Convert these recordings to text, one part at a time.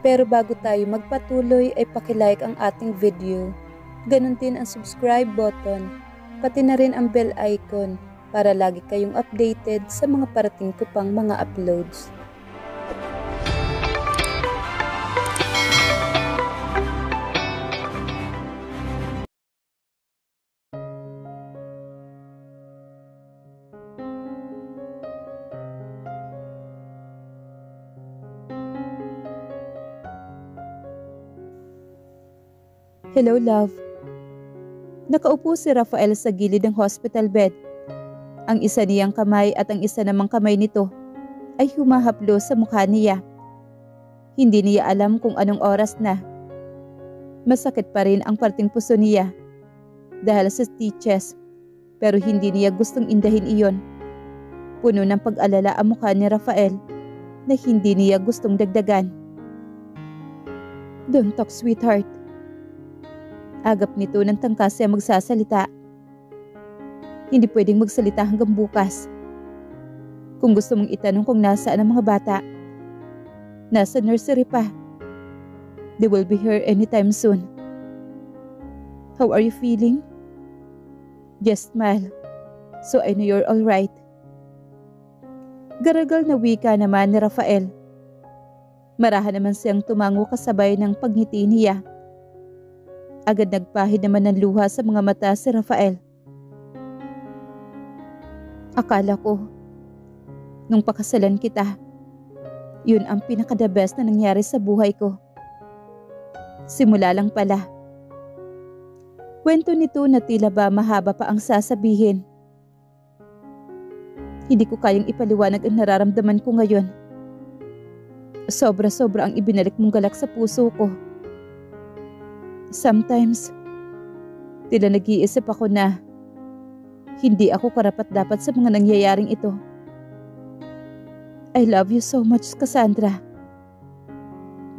Pero bago tayo magpatuloy ay pakilike ang ating video. Ganon din ang subscribe button, pati na rin ang bell icon para lagi kayong updated sa mga parating ko pang mga uploads. Hello, love. Nakaupo si Rafael sa gilid ng hospital bed. Ang isa niyang kamay at ang isa namang kamay nito ay humahaplo sa mukha niya. Hindi niya alam kung anong oras na. Masakit pa rin ang parting puso niya dahil sa stitches, pero hindi niya gustong indahin iyon. Puno ng pag-alala ang mukha ni Rafael na hindi niya gustong dagdagan. Don't talk, sweetheart. Agap nito ng tangkas siya magsasalita. Hindi pwedeng magsalita hanggang bukas. Kung gusto mong itanong kung nasaan ang mga bata, nasa nursery pa. They will be here anytime soon. How are you feeling? Just smile, so I know you're alright. Garagal na wika naman ni Rafael. Marahan naman siyang tumango kasabay ng pagngiti niya. Agad nagpahid naman ng luha sa mga mata si Rafael. Akala ko, nung pakasalan kita, yun ang pinaka-the best na nangyari sa buhay ko. Simula lang pala. Kwento nito na tila ba mahaba pa ang sasabihin. Hindi ko kayang ipaliwanag ang nararamdaman ko ngayon. Sobra-sobra ang ibinalik mong galak sa puso ko. Sometimes, tila nag-iisip ako na hindi ako karapat-dapat sa mga nangyayaring ito. I love you so much, Cassandra.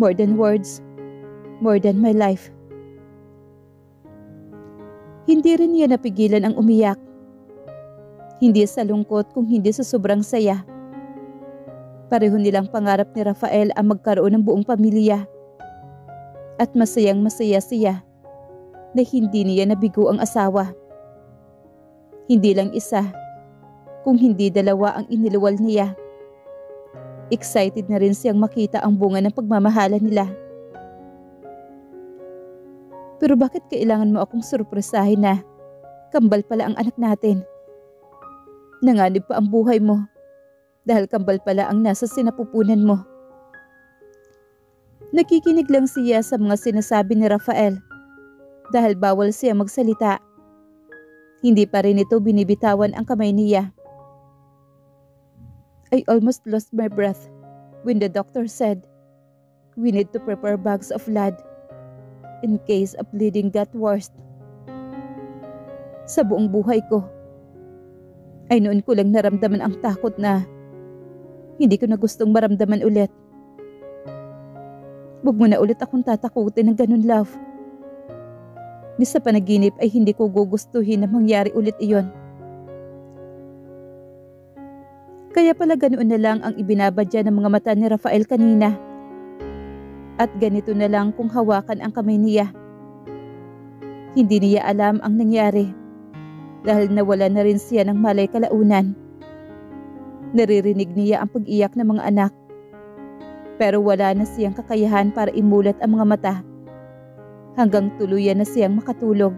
More than words, more than my life. Hindi rin niya napigilan ang umiyak. Hindi sa lungkot kung hindi sa sobrang saya. Pareho nilang pangarap ni Rafael ang magkaroon ng buong pamilya. At masayang masaya siya na hindi niya nabigo ang asawa. Hindi lang isa, kung hindi dalawa ang iniluwal niya. Excited na rin siyang makita ang bunga ng pagmamahalan nila. Pero bakit kailangan mo akong surpresahin na kambal pala ang anak natin? Nanganib pa ang buhay mo dahil kambal pala ang nasa sinapupunan mo. Nakikinig lang siya sa mga sinasabi ni Rafael dahil bawal siya magsalita. Hindi pa rin ito binibitawan ang kamay niya. I almost lost my breath when the doctor said, we need to prepare bags of blood in case of bleeding got worse. Sa buong buhay ko, ay noon ko lang naramdaman ang takot na hindi ko na gustong maramdaman ulit. Huwag mo na ulit akong tatakutin ng ganun, love. Ni sa panaginip ay hindi ko gugustuhin na mangyari ulit iyon. Kaya pala ganoon na lang ang ibinabadya ng mga mata ni Rafael kanina. At ganito na lang kung hawakan ang kamay niya. Hindi niya alam ang nangyari dahil nawala na rin siya ng malay kalaunan. Naririnig niya ang pag-iyak ng mga anak. Pero wala na siyang kakayahan para imulat ang mga mata hanggang tuluyan na siyang makatulog.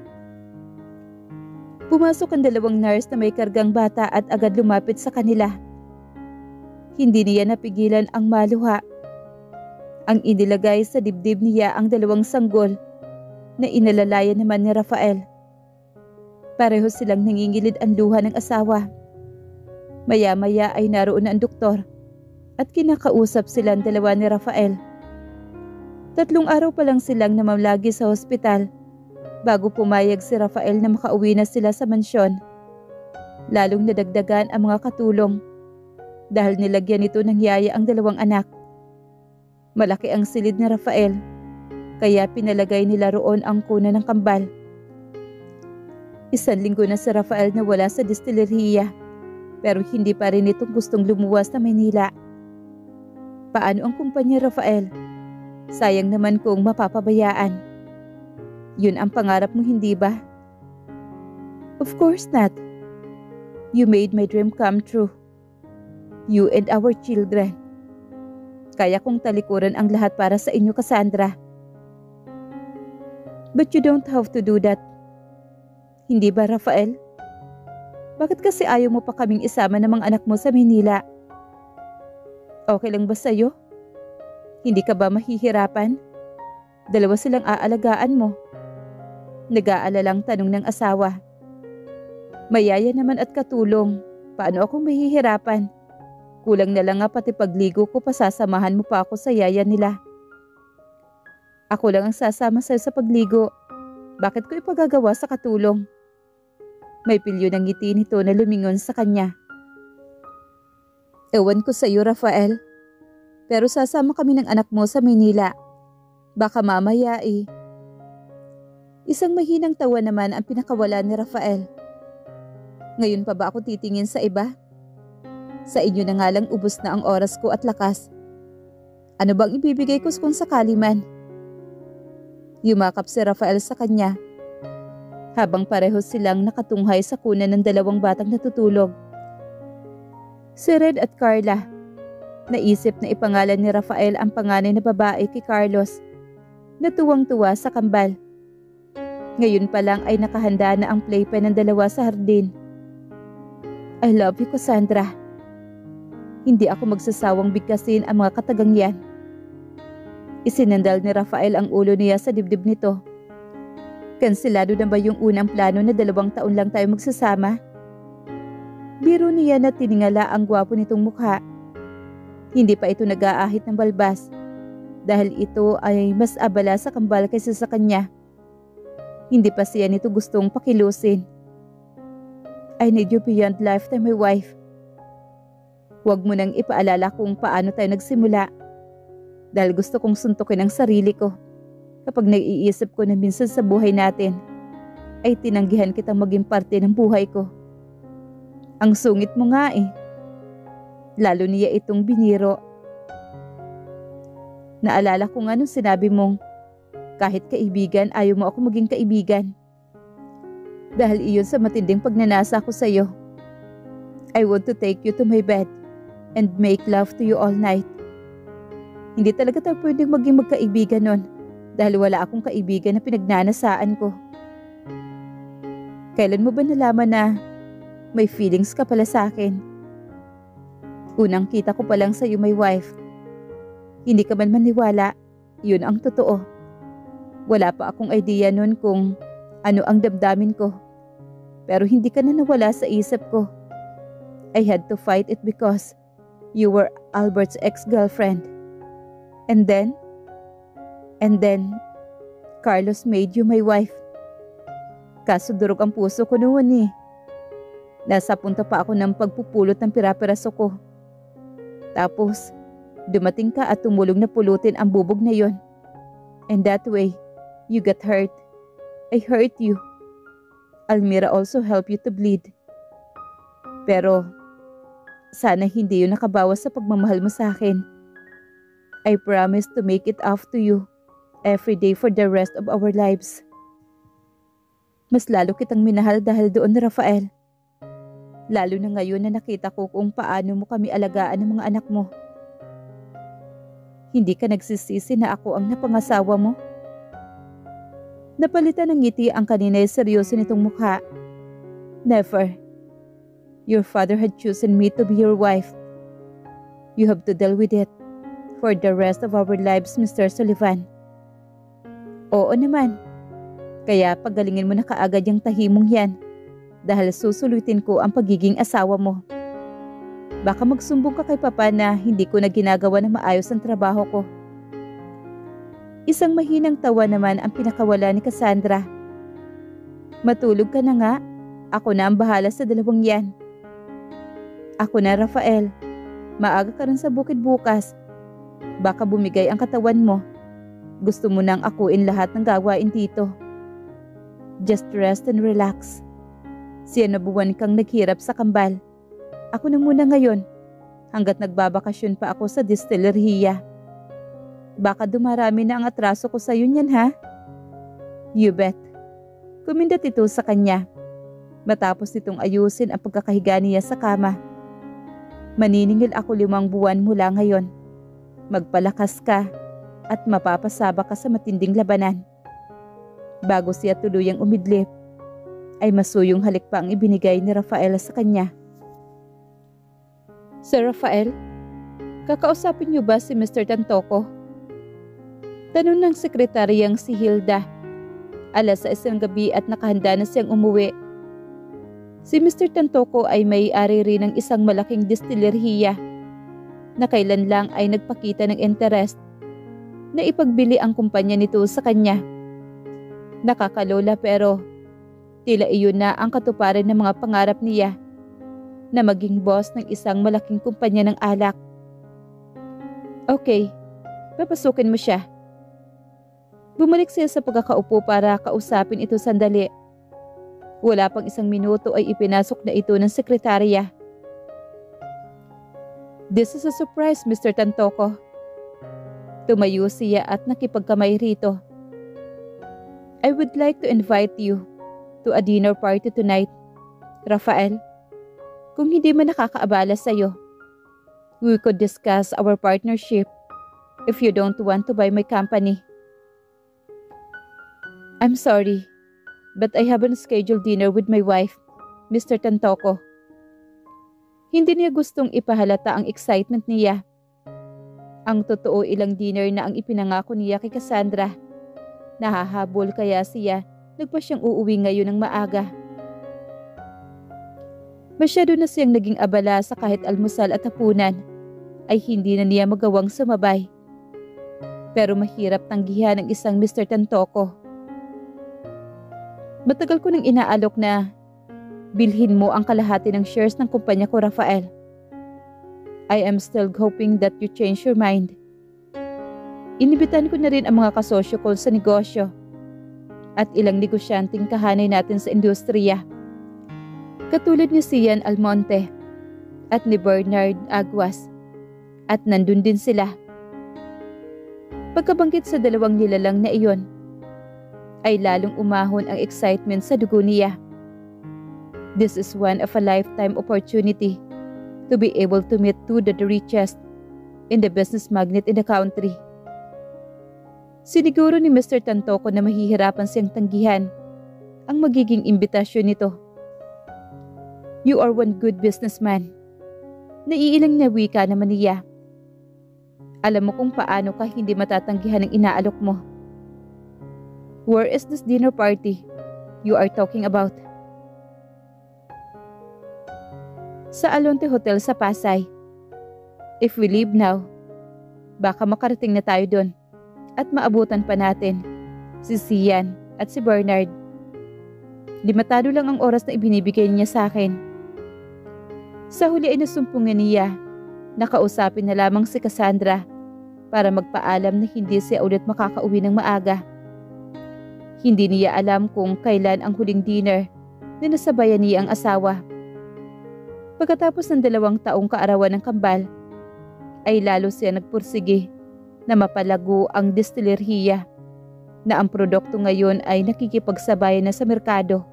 Pumasok ang dalawang nurse na may kargang bata at agad lumapit sa kanila. Hindi niya napigilan ang maluha. Ang inilagay sa dibdib niya ang dalawang sanggol na inalalayan naman ni Rafael. Pareho silang nangingilid ang luha ng asawa. Maya-maya ay naroon na ang doktor at kinakausap silang dalawa ni Rafael. 3 araw pa lang silang namamlagi sa hospital bago pumayag si Rafael na makauwi na sila sa mansyon. Lalong nadagdagan ang mga katulong dahil nilagyan nito ng yaya ang dalawang anak. Malaki ang silid ni Rafael kaya pinalagay nila roon ang kuna ng kambal. 1 linggo na si Rafael na wala sa distilleria pero hindi pa rin itong gustong lumuwas sa Maynila. Paano ang kumpanya, Rafael? Sayang naman kung mapapabayaan. Yun ang pangarap mo, hindi ba? Of course not. You made my dream come true. You and our children. Kaya kong talikuran ang lahat para sa inyo, Cassandra. But you don't have to do that. Hindi ba, Rafael? Bakit kasi ayaw mo pa kaming isama ng mga anak mo sa Manila? Okay lang ba sa'yo? Hindi ka ba mahihirapan? 2 silang aalagaan mo. Nag-aalalang tanong ng asawa. Mayaya naman at katulong. Paano akong mahihirapan? Kulang na lang nga pati pagligo ko, pasasamahan mo pa ako sa yaya nila. Ako lang ang sasama sa'yo sa pagligo. Bakit ko ipagagawa sa katulong? May pilyo ng ngiti nito na lumingon sa kanya. Ewan ko sa'yo, Rafael. Pero sasama kami ng anak mo sa Manila. Baka mamaya eh. Isang mahinang tawa naman ang pinakawala ni Rafael. Ngayon pa ba ako titingin sa iba? Sa inyo na nga lang ubos na ang oras ko at lakas. Ano bang ibibigay ko kung sakali man? Yumakap si Rafael sa kanya. Habang pareho silang nakatunghay sa kunan ng 2 batang natutulog. Si Red at Carla. Naisip na ipangalan ni Rafael ang panganay na babae kay Carlos. Natuwang-tuwa sa kambal. Ngayon pa lang ay nakahanda na ang playpen ng 2 sa hardin. I love you, Cassandra. Hindi ako magsasawang bigkasin ang mga katagang yan. Isinandal ni Rafael ang ulo niya sa dibdib nito. Kansilado na ba yung unang plano na 2 taon lang tayo magsasama? Biro niya na tiningala ang gwapo nitong mukha. Hindi pa ito nag-aahit ng balbas dahil ito ay mas abala sa kambal kaysa sa kanya. Hindi pa siya nito gustong pakilusin. I need you beyond lifetime, my wife. Huwag mo nang ipaalala kung paano tayo nagsimula dahil gusto kong suntukin ang sarili ko kapag naiisip ko na minsan sa buhay natin ay tinanggihan kitang maging parte ng buhay ko. Ang sungit mo nga eh. Lalo niya itong biniro. Naalala ko nga nung sinabi mong kahit kaibigan ayaw mo ako maging kaibigan. Dahil iyon sa matinding pagnanasa ko sa iyo. I want to take you to my bed and make love to you all night. Hindi talaga tayo pwedeng maging magkaibigan nun dahil wala akong kaibigan na pinagnanasaan ko. Kailan mo ba nalaman na may feelings ka pala sa akin? Unang kita ko pa lang sa iyo, my wife. Hindi ka man maniwala, yun ang totoo. Wala pa akong idea nun kung ano ang damdamin ko. Pero hindi ka na nawala sa isip ko. I had to fight it because you were Albert's ex-girlfriend. And then, Carlos made you my wife. Kaso durog ang puso ko noon eh. Nasa punta pa ako ng pagpupulot ng pira-piraso ko. Tapos, dumating ka at tumulong na pulutin ang bubog na yon. And that way, you got hurt. I hurt you. Almira also helped you to bleed. Pero, sana hindi yun nakabawas sa pagmamahal mo sa akin. I promise to make it up to you every day for the rest of our lives. Mas lalo kitang minahal dahil doon, Rafael. Lalo na ngayon na nakita ko kung paano mo kami alagaan ng mga anak mo. Hindi ka nagsisisi na ako ang napangasawa mo? Napalitan ng ngiti ang kanina'y seryoso nitong mukha. Never. Your father had chosen me to be your wife. You have to deal with it for the rest of our lives, Mr. Sullivan. Oo naman. Kaya pagalingin mo na kaagad yung tahimong yan dahil susulutin ko ang pagiging asawa mo. Baka magsumbong ka kay Papa na hindi ko na ginagawa ng maayos ang trabaho ko. Isang mahinang tawa naman ang pinakawala ni Cassandra. Matulog ka na nga. Ako na ang bahala sa 2 yan. Ako na, Rafael. Maaga ka rin sa bukid bukas. Baka bumigay ang katawan mo. Gusto mo nang akuin lahat ng gawain dito. Just rest and relax. Siya na buwan kang naghirap sa kambal. Ako na muna ngayon, hanggat nagbabakasyon pa ako sa distilleria. Baka dumarami na ang atraso ko sa'yo niyan ha? You bet. Kumindat ito sa kanya. Matapos nitong ayusin ang pagkakahiga niya sa kama. Maniningil ako 5 buwan mula ngayon. Magpalakas ka at mapapasaba ka sa matinding labanan. Bago siya tuluyang umidlip, ay masuyong halik pa ang ibinigay ni Rafael sa kanya. Sir Rafael, kakausapin niyo ba si Mr. Tantoco? Tanong ng sekretaryang si Hilda. 6:00 ng gabi at nakahanda na siyang umuwi. Si Mr. Tantoco ay may-ari rin ng isang malaking distillerhiya na kailan lang ay nagpakita ng interest na ipagbili ang kumpanya nito sa kanya. Nakakalola pero tila iyon na ang katuparan ng mga pangarap niya na maging boss ng isang malaking kumpanya ng alak. Okay, papasukin mo siya. Bumalik siya sa pagkakaupo para kausapin ito sandali. Wala pang 1 minuto ay ipinasok na ito ng sekretarya. This is a surprise, Mr. Tantoco. Tumayo siya at nakipagkamay rito. I would like to invite you to a dinner party tonight, Rafael. Kung hindi man nakakaabala sa'yo, we could discuss our partnership if you don't want to buy my company. I'm sorry, but I haven't scheduled dinner with my wife, Mr. Tantoco. Hindi niya gustong ipahalata ang excitement niya. Ang totoo ilang dinner na ang ipinangako niya kay Cassandra. Nahahabol kaya siya nagpa siyang uuwi ngayon ng maaga. Masyado na siyang naging abala sa kahit almusal at hapunan ay hindi na niya magawang sumabay. Pero mahirap tanggihan ang isang Mr. Tantoco. Matagal ko nang inaalok na bilhin mo ang kalahati ng shares ng kumpanya ko, Rafael. I am still hoping that you change your mind. Inibitan ko na rin ang mga kasosyo ko sa negosyo at ilang negosyanteng kahanay natin sa industriya. Katulad ni Cian Almonte at ni Bernard Aguas at nandun din sila. Pagkabanggit sa 2 nilalang na iyon, ay lalong umahon ang excitement sa dugo niya. This is one of a lifetime opportunity to be able to meet 2 of the richest in the business magnate in the country. Siniguro ni Mr. Tantoco na mahihirapan siyang tanggihan ang magiging imbitasyon nito. You are one good businessman. Naiilang na wika naman niya. Alam mo kung paano ka hindi matatanggihan ang inaalok mo. Where is this dinner party you are talking about? Sa Alonte Hotel sa Pasay. If we leave now, baka makarating na tayo doon at maabutan pa natin si Cian at si Bernard. Limitado lang ang oras na ibinibigay niya sa akin. Sa huli ay nasumpungan niya na kausapin na lamang si Cassandra para magpaalam na hindi siya ulit makakauwi ng maaga. Hindi niya alam kung kailan ang huling dinner na nasabayan niya ang asawa. Pagkatapos ng 2 taong kaarawan ng kambal, ay lalo siya nagpursige na mapalago ang distillerhiya na ang produkto ngayon ay nakikipagsabayan na sa merkado.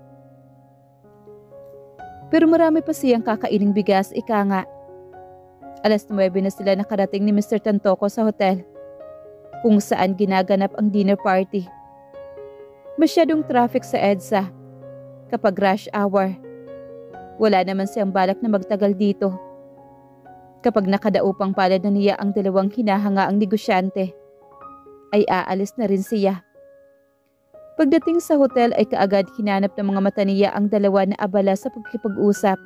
Pero marami pa siyang kakaining bigas, ika nga. 9:00 na sila nakarating ni Mr. Tantoco sa hotel kung saan ginaganap ang dinner party. Masyadong traffic sa EDSA kapag rush hour. Wala naman siyang balak na magtagal dito. Kapag nakadaupang palad na niya ang 2 hinahangaang negosyante, ay aalis na rin siya. Pagdating sa hotel ay kaagad hinanap ng mga mata niya ang 2 na abala sa pagkipag-usap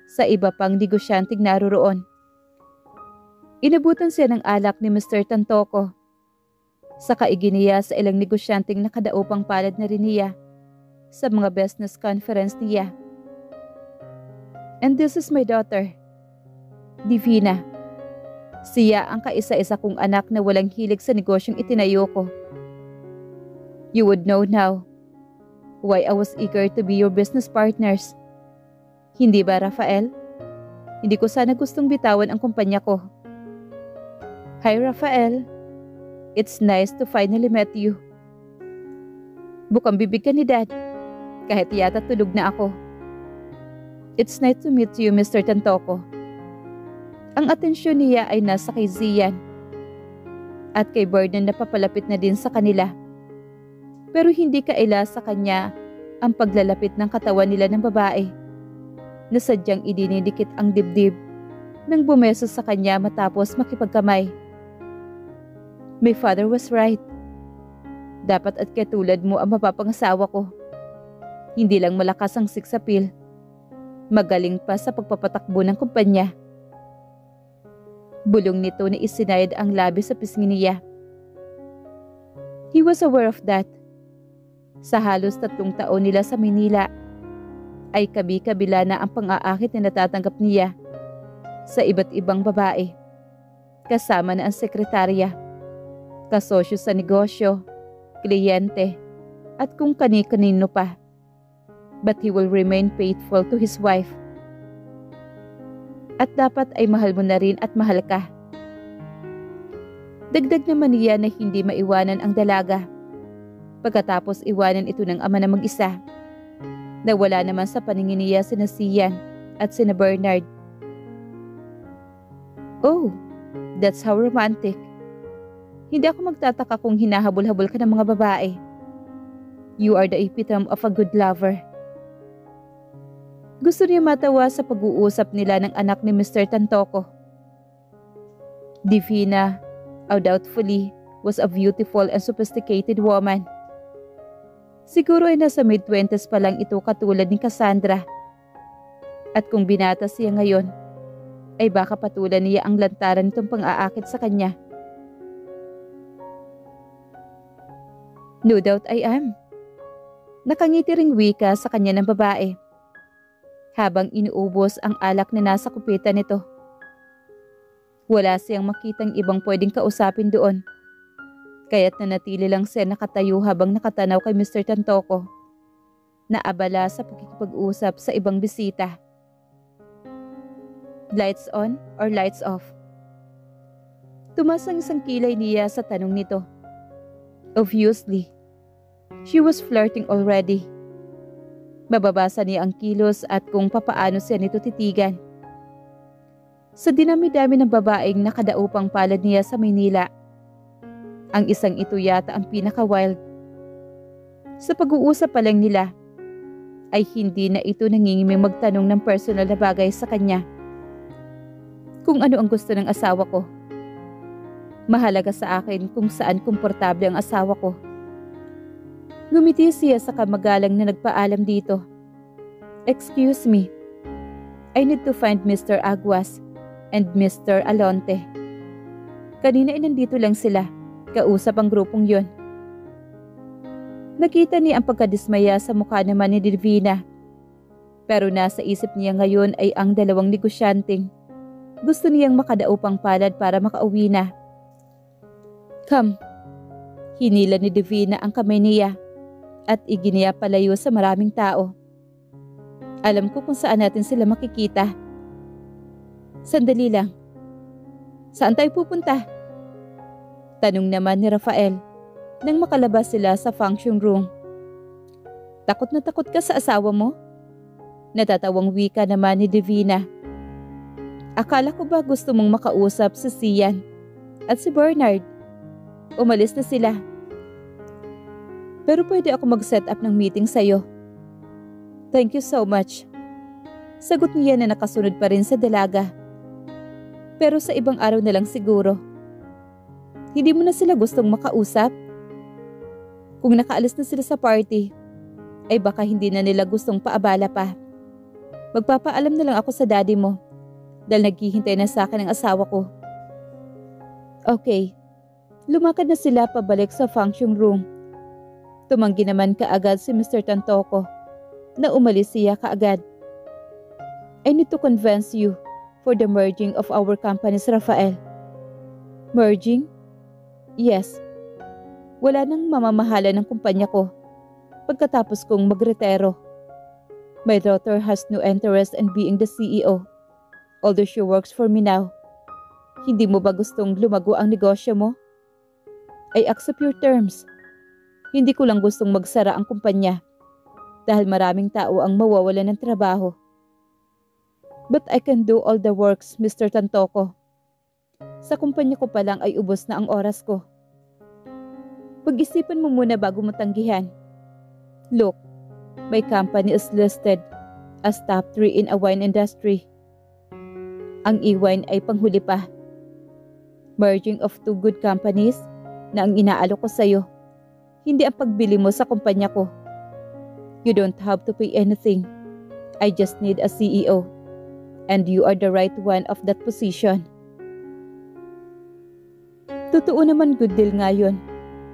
sa iba pang negosyanteng naroroon. Inabutan siya ng alak ni Mr. Tantoco. Saka iginiya sa ilang negosyanteng nakadaupang palad na rin niya sa mga business conference niya. And this is my daughter, Divina. Siya ang kaisa-isa kong anak na walang hilig sa negosyong itinayo ko. You would know now why I was eager to be your business partners. Hindi ba, Rafael? Hindi ko sana gustong bitawan ang kumpanya ko. Hi, Rafael. It's nice to finally meet you. Bukang bibig ka ni Dad. Kahit yata tulog na ako. It's nice to meet you, Mr. Tantoko. Ang atensyon niya ay nasa kay Zian. At kay Vernon na papalapit na din sa kanila. Pero hindi kaila sa kanya ang paglalapit ng katawan nila ng babae na sadyang idinidikit ang dibdib nang bumeso sa kanya matapos makipagkamay. My father was right. Dapat at katulad mo ang mapapangasawa ko. Hindi lang malakas ang sex appeal. Magaling pa sa pagpapatakbo ng kumpanya. Bulong nito na isinayad ang labi sa pisngi niya. He was aware of that. Sa halos 3 taon nila sa Manila, ay kabi-kabila na ang pang-aakit na natatanggap niya sa iba't ibang babae. Kasama na ang sekretarya, kasosyo sa negosyo, kliyente, at kung kani-kanino pa. But he will remain faithful to his wife. At dapat ay mahal mo na rin at mahal ka. Dagdag naman niya na hindi maiwanan ang dalaga. Pagkatapos iwanan ito ng ama na mag-isa. Nawala naman sa paningin niya sina Sian at sina Bernard. Oh, that's how romantic. Hindi ako magtataka kung hinahabol-habol ka ng mga babae. You are the epitome of a good lover. Gusto niya matawa sa pag-uusap nila ng anak ni Mr. Tantoko. Divina, undoubtedly, was a beautiful and sophisticated woman. Siguro ay nasa mid-20s pa lang ito katulad ni Cassandra. At kung binata siya ngayon, ay baka patulan niya ang lantaran nitong pang-aakit sa kanya. No doubt I am. Nakangiti ring wika sa kanya ng babae. Habang inuubos ang alak na nasa kupita nito. Wala siyang makitang ibang pwedeng kausapin doon. Kaya't nanatili lang siya nakatayo habang nakatanaw kay Mr. Tantoko, na abala sa pakikipag-usap sa ibang bisita. Lights on or lights off? Tumas ang isang kilay niya sa tanong nito. Obviously, she was flirting already. Mababasa niya ang kilos at kung papaano siya nito titigan. Sa dinami-dami ng babaeng nakadaupang palad niya sa Maynila, ang isang ito yata ang pinaka-wild. Sa pag-uusap pa lang nila, ay hindi na ito nangingiming magtanong ng personal na bagay sa kanya. Kung ano ang gusto ng asawa ko. Mahalaga sa akin kung saan komportable ang asawa ko. Ngumiti siya sa kamagalang na nagpaalam dito. Excuse me. I need to find Mr. Aguas and Mr. Alonte. Kanina ay nandito lang sila. Kausap ang grupong yon. Nakita niya ang pagkadismaya sa mukha naman ni Divina. Pero nasa isip niya ngayon ay ang 2 negosyanteng. Gusto niyang makadaupang palad para makauwi na. Come. Hinila ni Divina ang kamay niya at iginiya palayo sa maraming tao. Alam ko kung saan natin sila makikita. Sandali lang. Saan tayo pupunta? Tanong naman ni Rafael nang makalabas sila sa function room. Takot na takot ka sa asawa mo? Natatawang wika naman ni Divina. Akala ko ba gusto mong makausap si Sian at si Bernard? Umalis na sila. Pero pwede ako mag-set up ng meeting sa'yo. Thank you so much. Sagot niya na nakasunod pa rin sa dalaga. Pero sa ibang araw na lang siguro. Hindi mo na sila gustong makausap? Kung nakaalis na sila sa party, ay baka hindi na nila gustong paabala pa. Magpapaalam na lang ako sa daddy mo dahil naghihintay na sa akin ang asawa ko. Okay, lumakad na sila pabalik sa function room. Tumanggi naman kaagad si Mr. Tantoko na umalis siya kaagad. I need to convince you for the merging of our companies, Rafael. Merging? Yes. Wala nang mamamahala ng kumpanya ko pagkatapos kong magretero. My daughter has no interest in being the CEO, although she works for me now. Hindi mo ba gustong lumago ang negosyo mo? I accept your terms. Hindi ko lang gustong magsara ang kumpanya dahil maraming tao ang mawawalan ng trabaho. But I can do all the works, Mr. Tantoco. Sa kumpanya ko pa lang ay ubos na ang oras ko. Pag-isipan mo muna bago mo tanggihan. Look, my company is listed as top 3 in a wine industry. Ang e-wine ay panghuli pa. Merging of 2 good companies na ang inaalok ko sa'yo, hindi ang pagbili mo sa kumpanya ko. You don't have to pay anything. I just need a CEO. And you are the right one of that position. Totoo naman good deal nga yun.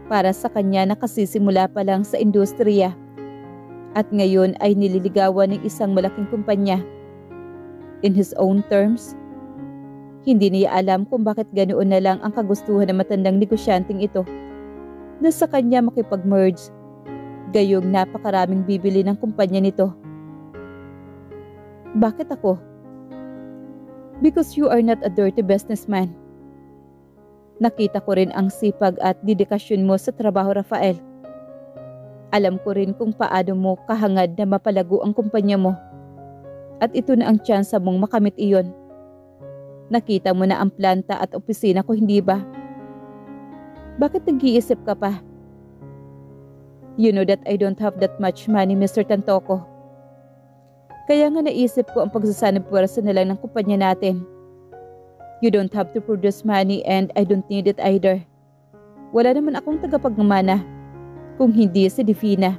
Para sa kanya na kasisimula pa lang sa industriya. At ngayon ay nililigawan ng isang malaking kumpanya. In his own terms, hindi niya alam kung bakit ganoon na lang ang kagustuhan ng matandang negosyanteng ito na sa kanya makipag-merge. Gayong napakaraming bibili ng kumpanya nito. Bakit ako? Because you are not a dirty businessman. Nakita ko rin ang sipag at dedikasyon mo sa trabaho, Rafael. Alam ko rin kung paano mo kahangad na mapalago ang kumpanya mo. At ito na ang tsansa mong makamit iyon. Nakita mo na ang planta at opisina ko, hindi ba? Bakit nag-iisip ka pa? You know that I don't have that much money, Mr. Tantoco. Kaya nga naisip ko ang pagsasanib puwersa na lang ng kumpanya natin. You don't have to produce money and I don't need it either. Wala naman akong tagapagmana kung hindi si Divina.